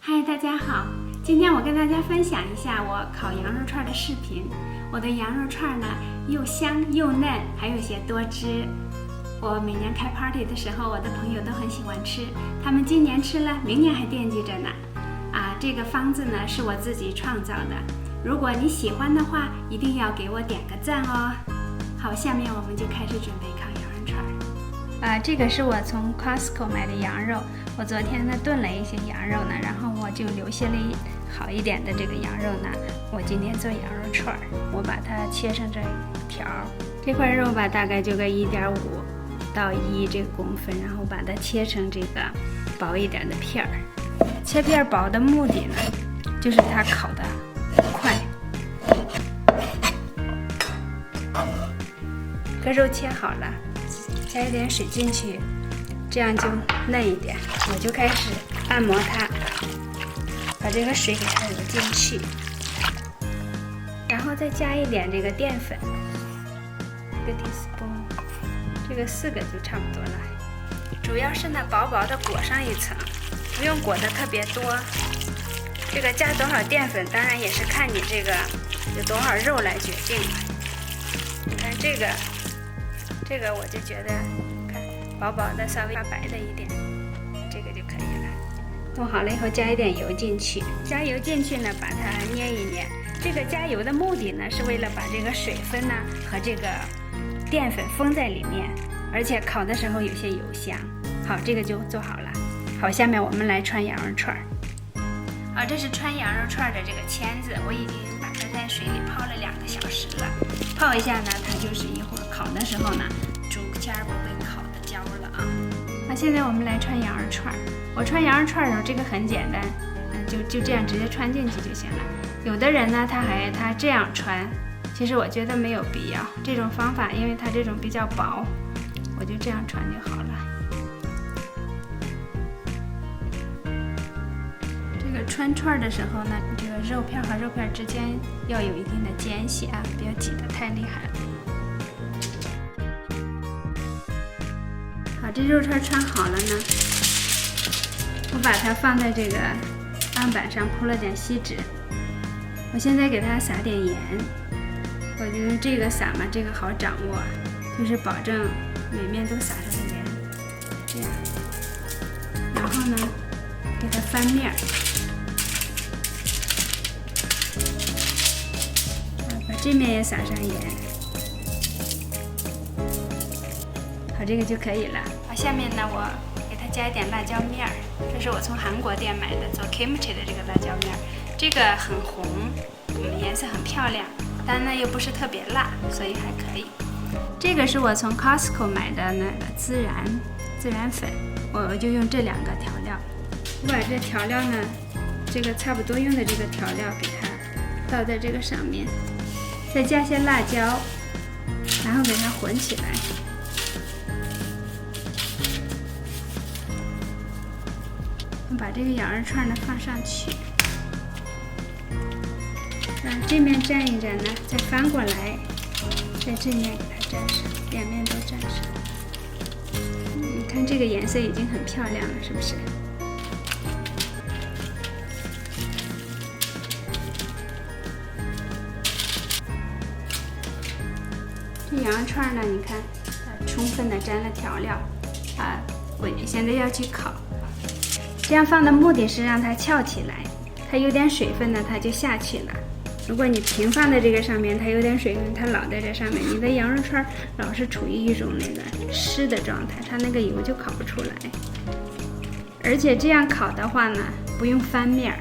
嗨，大家好！今天我跟大家分享一下我烤羊肉串的视频。我的羊肉串呢，又香又嫩，还有些多汁。我每年开 party 的时候，我的朋友都很喜欢吃，他们今年吃了，明年还惦记着呢。这个方子呢是我自己创造的。如果你喜欢的话，一定要给我点个赞哦。好，下面我们就开始准备烤羊肉串。这个是我从 Costco 买的羊肉，我昨天呢炖了一些羊肉呢，然后我就留下了好一点的这个羊肉呢，我今天做羊肉串儿，我把它切成这条，这块肉吧大概就个1.5到1这个公分，然后把它切成这个薄一点的片儿。切片薄的目的呢，就是它烤的快。这肉切好了，加一点水进去，这样就嫩一点。我就开始按摩它，把这个水给它揉进去，然后再加一点这个淀粉，1 teaspoon， 这个4个就差不多了。主要是呢薄薄的裹上一层，不用裹得特别多。这个加多少淀粉，当然也是看你这个有多少肉来决定了。你看这个我就觉得，看薄薄的，稍微发白的一点，这个就可以了。弄好了以后，加一点油进去，加油进去呢，把它捏一捏。这个加油的目的呢，是为了把这个水分呢和这个淀粉封在里面，而且烤的时候有些油香。好，这个就做好了。好，下面我们来穿羊肉串。这是穿羊肉串的这个签子，我已经把它在水里泡了2个小时了。泡一下呢，它就是一会儿烤的时候呢，竹签不会烤的焦了啊。好，现在我们来穿羊肉串。我穿羊肉串的时候，这个很简单，就这样直接穿进去就行了。有的人呢，他这样穿，其实我觉得没有必要。这种方法，因为它这种比较薄，我就这样穿就好了。穿串的时候呢，这个肉片和肉片之间要有一定的间隙啊，不要挤得太厉害了。好，这肉串穿好了呢，我把它放在这个案板上铺了点锡纸。我现在给它撒点盐，我就用这个撒嘛，这个好掌握，就是保证每面都撒上盐，这样。然后呢，给它翻面。这面也撒上盐，好，这个就可以了。好，下面呢，我给它加一点辣椒面儿，这是我从韩国店买的，做 kimchi 的这个辣椒面儿，这个很红，颜色很漂亮，但呢又不是特别辣，所以还可以。这个是我从 Costco 买的那个孜然粉，我就用这2个调料。我把这调料呢，这个差不多用的这个调料给它倒在这个上面。再加些辣椒，然后给它混起来。把这个羊肉串呢放上去，这面蘸一蘸呢，再翻过来，在这面给它蘸上，2面都蘸上。你看这个颜色已经很漂亮了，是不是？这羊肉串呢，你看，充分的沾了调料，我现在要去烤。这样放的目的是让它翘起来，它有点水分呢，它就下去了。如果你平放在这个上面，它有点水分，它老在这上面，你的羊肉串老是处于一种那个湿的状态，它那个油就烤不出来。而且这样烤的话呢，不用翻面，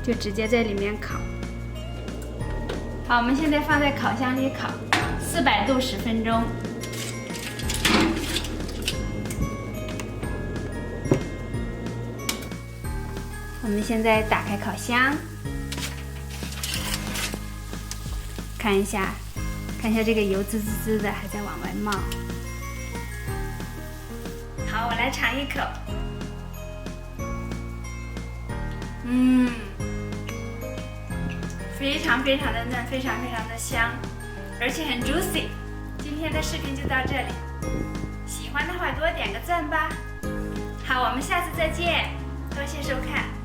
就直接在里面烤。好，我们现在放在烤箱里烤。400度10分钟。我们现在打开烤箱，看一下这个油滋滋滋的，还在往外冒。好，我来尝一口。非常非常的嫩，非常非常的香。而且很 juicy。今天的视频就到这里，喜欢的话多点个赞吧。好，我们下次再见，多谢收看。